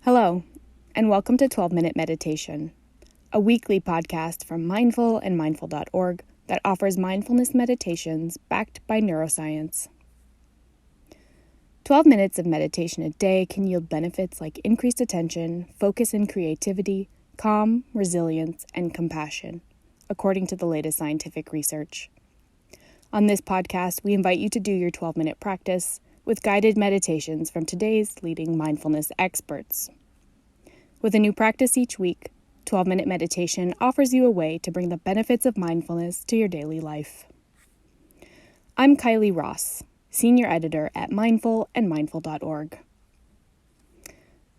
Hello, and welcome to 12-Minute Meditation, a weekly podcast from Mindful and Mindful.org that offers mindfulness meditations backed by neuroscience. 12 minutes of meditation a day can yield benefits like increased attention, focus and creativity, calm, resilience, and compassion, according to the latest scientific research. On this podcast, we invite you to do your 12-minute practice with guided meditations from today's leading mindfulness experts. With a new practice each week, 12-Minute Meditation offers you a way to bring the benefits of mindfulness to your daily life. I'm Kylie Ross, Senior Editor at Mindful and Mindful.org.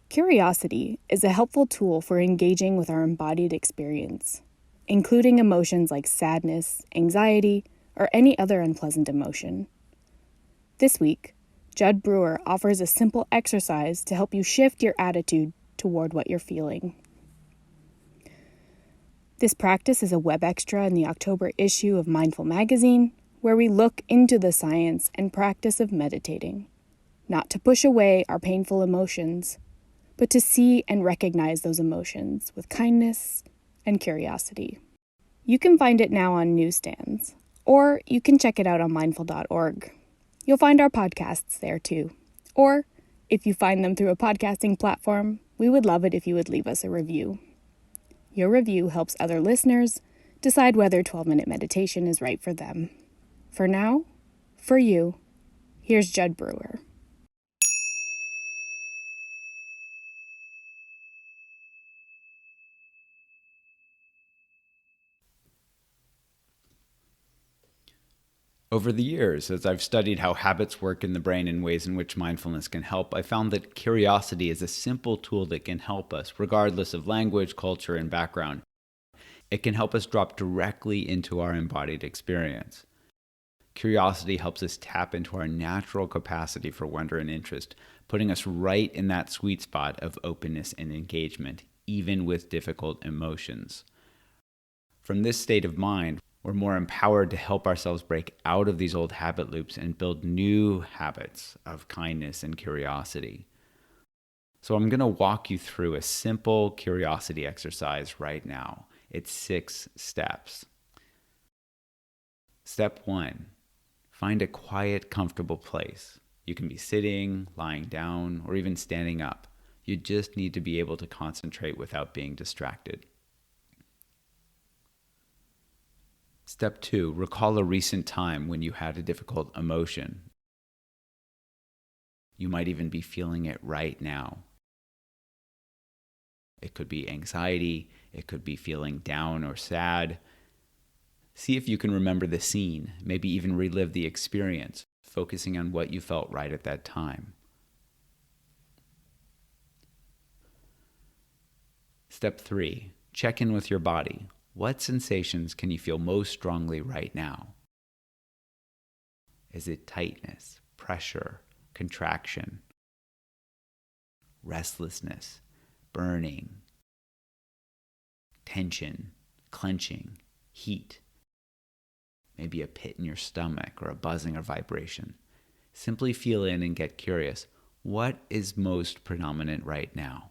Curiosity is a helpful tool for engaging with our embodied experience, including emotions like sadness, anxiety, or any other unpleasant emotion. This week, Jud Brewer offers a simple exercise to help you shift your attitude toward what you're feeling. This practice is a web extra in the October issue of Mindful magazine, where we look into the science and practice of meditating, not to push away our painful emotions, but to see and recognize those emotions with kindness and curiosity. You can find it now on newsstands, or you can check it out on mindful.org. You'll find our podcasts there too. Or, if you find them through a podcasting platform, we would love it if you would leave us a review. Your review helps other listeners decide whether 12-minute meditation is right for them. For now, for you, here's Jud Brewer. Over the years, as I've studied how habits work in the brain and ways in which mindfulness can help, I found that curiosity is a simple tool that can help us, regardless of language, culture, and background. It can help us drop directly into our embodied experience. Curiosity helps us tap into our natural capacity for wonder and interest, putting us right in that sweet spot of openness and engagement, even with difficult emotions. From this state of mind, we're more empowered to help ourselves break out of these old habit loops and build new habits of kindness and curiosity. So I'm going to walk you through a simple curiosity exercise right now. It's 6 steps. Step 1, find a quiet, comfortable place. You can be sitting, lying down, or even standing up. You just need to be able to concentrate without being distracted. Step 2, recall a recent time when you had a difficult emotion. You might even be feeling it right now. It could be anxiety, it could be feeling down or sad. See if you can remember the scene, maybe even relive the experience, focusing on what you felt right at that time. Step 3, check in with your body. What sensations can you feel most strongly right now? Is it tightness, pressure, contraction, restlessness, burning, tension, clenching, heat? Maybe a pit in your stomach or a buzzing or vibration. Simply feel in and get curious. What is most predominant right now?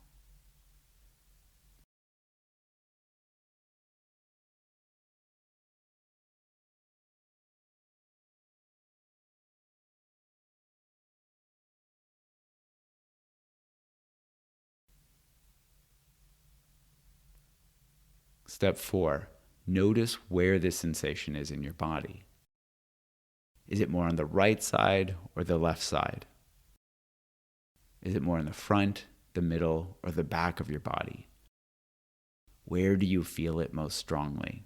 Step 4, notice where this sensation is in your body. Is it more on the right side or the left side? Is it more in the front, the middle, or the back of your body? Where do you feel it most strongly?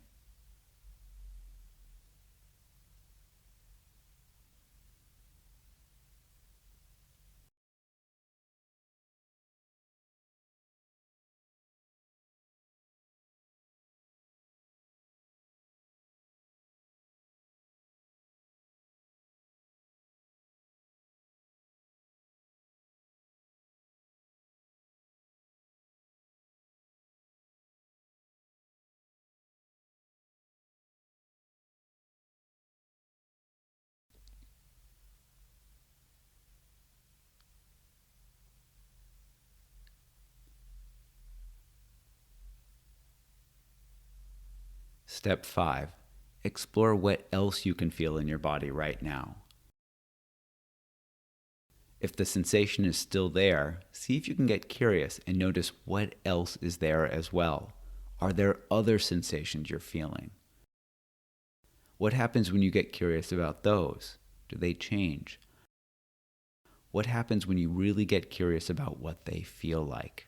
Step 5. Explore what else you can feel in your body right now. If the sensation is still there, see if you can get curious and notice what else is there as well. Are there other sensations you're feeling? What happens when you get curious about those? Do they change? What happens when you really get curious about what they feel like?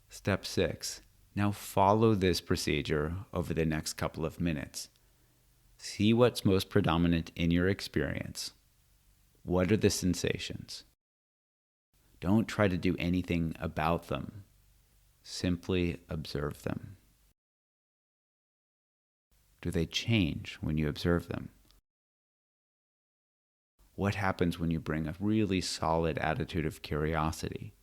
Step 6. Now follow this procedure over the next couple of minutes. See what's most predominant in your experience. What are the sensations? Don't try to do anything about them. Simply observe them. Do they change when you observe them? What happens when you bring a really solid attitude of curiosity?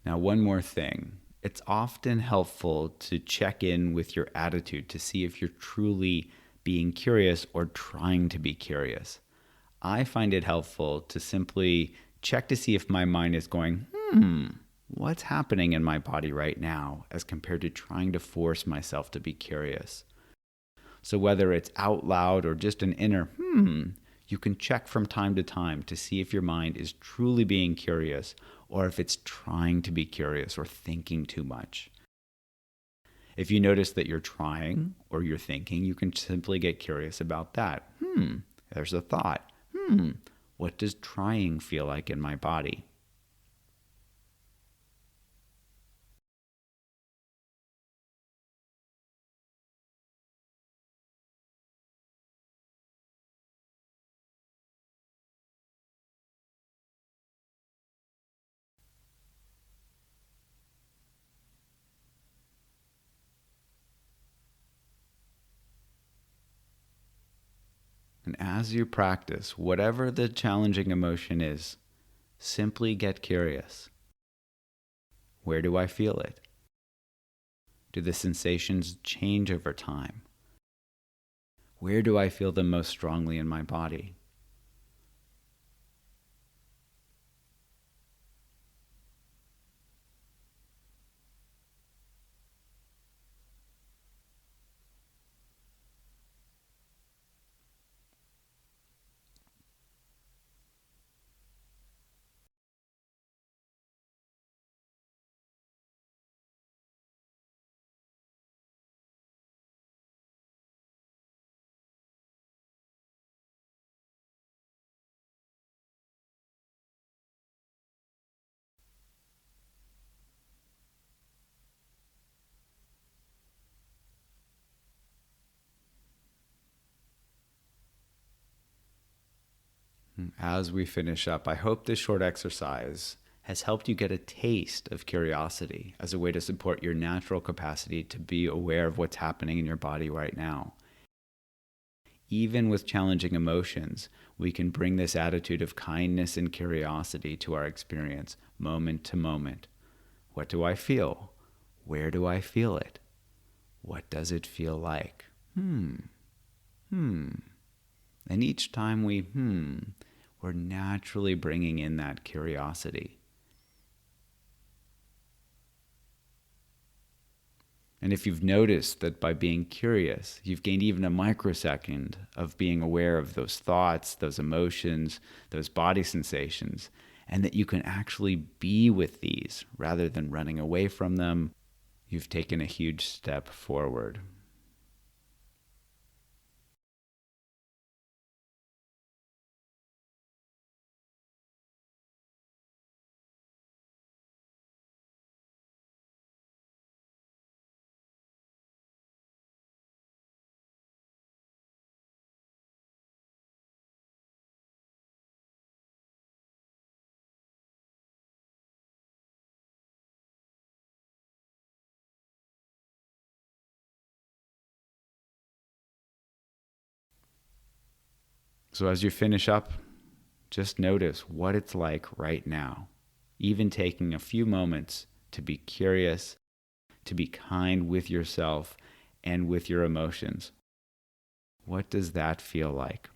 Now, one more thing. It's often helpful to check in with your attitude to see if you're truly being curious or trying to be curious. I find it helpful to simply check to see if my mind is going, what's happening in my body right now, as compared to trying to force myself to be curious. So whether it's out loud or just an inner, you can check from time to time to see if your mind is truly being curious or if it's trying to be curious or thinking too much. If you notice that you're trying or you're thinking, you can simply get curious about that. There's a thought. What does trying feel like in my body? And as you practice, whatever the challenging emotion is, simply get curious. Where do I feel it? Do the sensations change over time? Where do I feel them most strongly in my body? As we finish up, I hope this short exercise has helped you get a taste of curiosity as a way to support your natural capacity to be aware of what's happening in your body right now. Even with challenging emotions, we can bring this attitude of kindness and curiosity to our experience, moment to moment. What do I feel? Where do I feel it? What does it feel like? And each time we're naturally bringing in that curiosity. And if you've noticed that by being curious, you've gained even a microsecond of being aware of those thoughts, those emotions, those body sensations, and that you can actually be with these rather than running away from them you've taken a huge step forward. So as you finish up, just notice what it's like right now, even taking a few moments to be curious, to be kind with yourself and with your emotions. What does that feel like?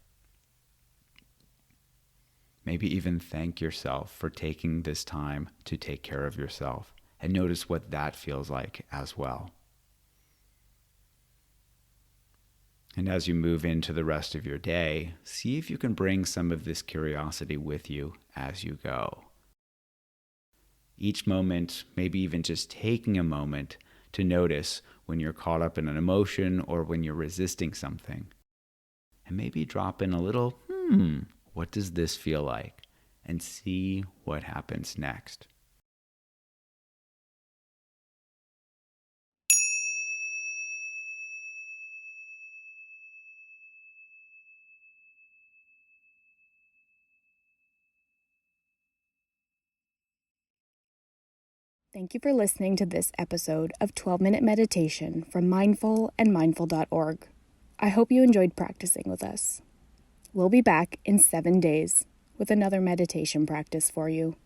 Maybe even thank yourself for taking this time to take care of yourself, and notice what that feels like as well. And as you move into the rest of your day, see if you can bring some of this curiosity with you as you go. Each moment, maybe even just taking a moment to notice when you're caught up in an emotion or when you're resisting something. And maybe drop in a little, what does this feel like? And see what happens next. Thank you for listening to this episode of 12-Minute Meditation from Mindful and Mindful.org. I hope you enjoyed practicing with us. We'll be back in 7 days with another meditation practice for you.